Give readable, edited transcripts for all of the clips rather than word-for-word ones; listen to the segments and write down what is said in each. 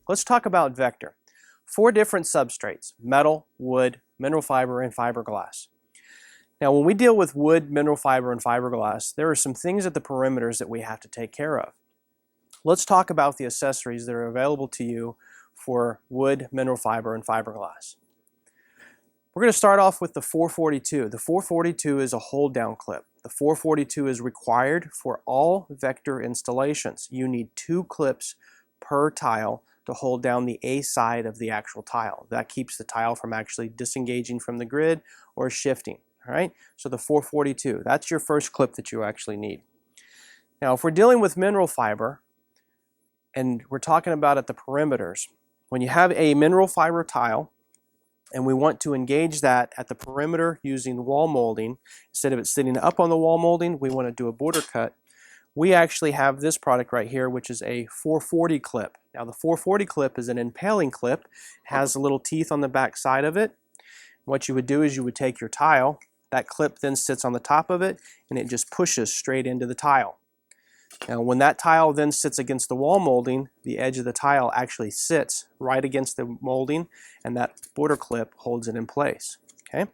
Let's talk about Vector. 4 different substrates: metal, wood, mineral fiber, and fiberglass. Now when we deal with wood, mineral fiber, and fiberglass, there are some things at the perimeters that we have to take care of. Let's talk about the accessories that are available to you for wood, mineral fiber, and fiberglass. We're going to start off with the 442. The 442 is a hold down clip. The 442 is required for all Vector installations. You need 2 clips per tile to hold down the A side of the actual tile. That keeps the tile from actually disengaging from the grid or shifting. All right? So the 442, that's your first clip that you actually need. Now if we're dealing with mineral fiber, and we're talking about at the perimeters, when you have a mineral fiber tile, and we want to engage that at the perimeter using wall molding, instead of it sitting up on the wall molding, we want to do a border cut. We actually have this product right here, which is a 440 clip. Now the 440 clip is an impaling clip. It has little teeth on the back side of it. What you would do is you would take your tile, that clip then sits on the top of it, and it just pushes straight into the tile. Now when that tile then sits against the wall molding, the edge of the tile actually sits right against the molding, and that border clip holds it in place. Okay?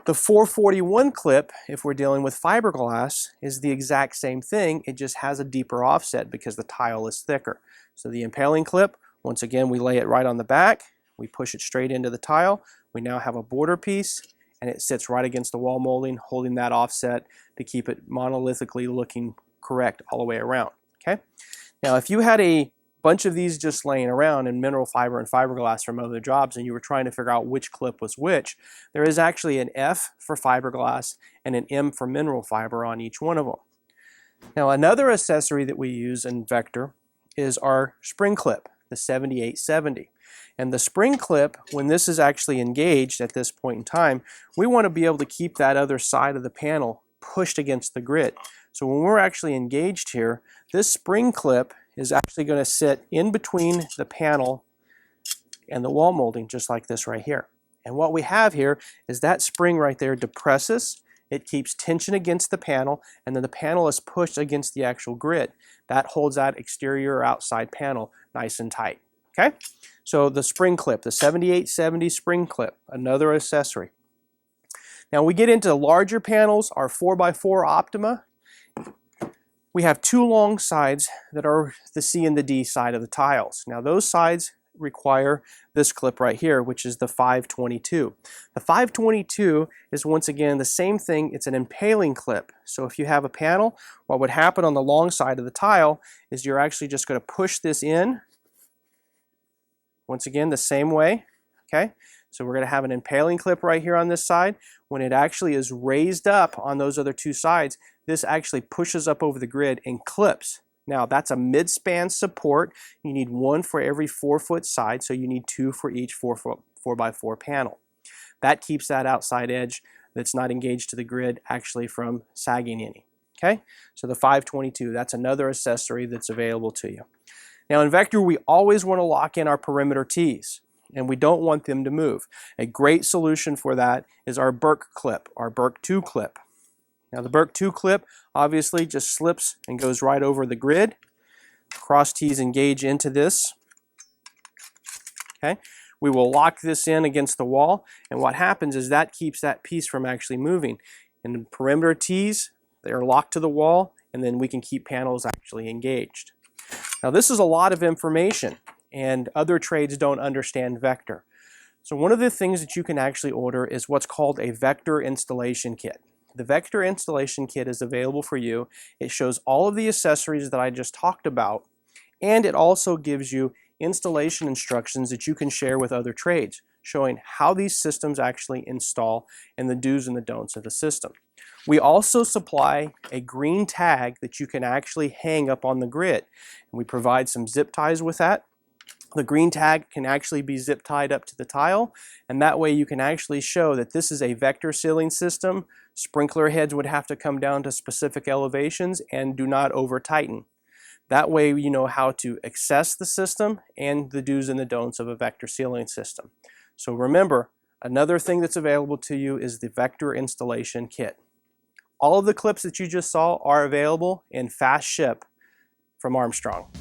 The 441 clip, if we're dealing with fiberglass, is the exact same thing. It just has a deeper offset because the tile is thicker. So the impaling clip, once again, we lay it right on the back, we push it straight into the tile, we now have a border piece, and it sits right against the wall molding, holding that offset to keep it monolithically looking correct all the way around. Okay. Now if you had a bunch of these just laying around in mineral fiber and fiberglass from other jobs and you were trying to figure out which clip was which, there is actually an F for fiberglass and an M for mineral fiber on each one of them. Now another accessory that we use in Vector is our spring clip, the 7870. And the spring clip, when this is actually engaged at this point in time, we want to be able to keep that other side of the panel pushed against the grid. So when we're actually engaged here, this spring clip is actually going to sit in between the panel and the wall molding, just like this right here. And what we have here is that spring right there depresses, it keeps tension against the panel, and then the panel is pushed against the actual grid. That holds that exterior or outside panel nice and tight. Okay? So the spring clip, the 7870 spring clip, another accessory. Now we get into larger panels, our 4x4 Optima. We have 2 long sides that are the C and the D side of the tiles. Now those sides require this clip right here, which is the 522. The 522 is once again the same thing, it's an impaling clip. So if you have a panel, what would happen on the long side of the tile is you're actually just going to push this in, once again the same way, okay? So we're going to have an impaling clip right here on this side. When it actually is raised up on those other 2 sides, this actually pushes up over the grid and clips. Now that's a mid-span support. You need 1 for every 4-foot side, so you need 2 for each 4x4 panel. That keeps that outside edge that's not engaged to the grid actually from sagging any. Okay? So the 522, that's another accessory that's available to you. Now in Vector, we always want to lock in our perimeter tees, and we don't want them to move. A great solution for that is our Burke clip, our Burke 2 clip. Now the Burke 2 clip obviously just slips and goes right over the grid. Cross tees engage into this. Okay, we will lock this in against the wall, and what happens is that keeps that piece from actually moving. And the perimeter tees, they are locked to the wall, and then we can keep panels actually engaged. Now this is a lot of information, and other trades don't understand Vector. So one of the things that you can actually order is what's called a Vector installation kit. The Vector installation kit is available for you. It shows all of the accessories that I just talked about, and it also gives you installation instructions that you can share with other trades, showing how these systems actually install and the do's and the don'ts of the system. We also supply a green tag that you can actually hang up on the grid. And we provide some zip ties with that. The green tag can actually be zip tied up to the tile, and that way you can actually show that this is a Vector ceiling system. Sprinkler heads would have to come down to specific elevations and do not over tighten. That way you know how to access the system and the do's and the don'ts of a Vector ceiling system. So remember, another thing that's available to you is the Vector installation kit. All of the clips that you just saw are available in fast ship from Armstrong.